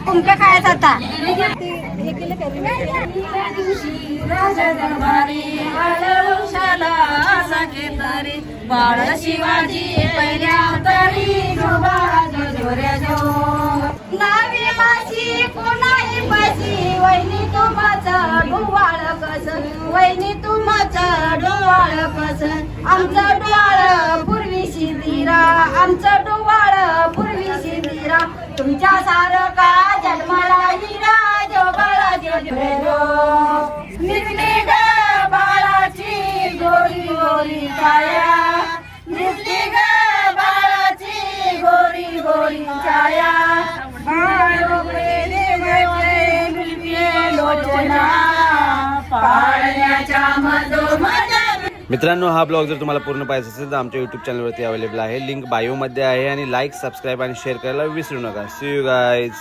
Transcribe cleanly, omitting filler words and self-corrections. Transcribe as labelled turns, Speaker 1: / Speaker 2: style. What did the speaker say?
Speaker 1: कुंका खायचा आता बाळ शिवाजी पहिल्या तरी नावी माशी कोणाही पाशी वहिनी तुमचं डोवाळ कस वहिनी तुमचं डोवाळ कस आमचं डोवाळ पूर्वी शिंदिरा आमचं डोवाळ पूर्वी शिंदिरा तुमच्या सारखा जन्माला हिरा जो बाळा निर्मी ग बाळाची गोरी गोरी छाया निर्मी ग बाळाची गोरी गोरी छाया
Speaker 2: मित्रांनो, हा ब्लॉग जर तुम्हाला पूर्ण पाहायचा असेल तर आमच्या यूट्यूब चॅनलवरती अवेलेबल आहे. लिंक बायोमध्ये आहे आणि लाईक, सबस्क्राईब आणि शेअर करायला विसरू नका. See you guys.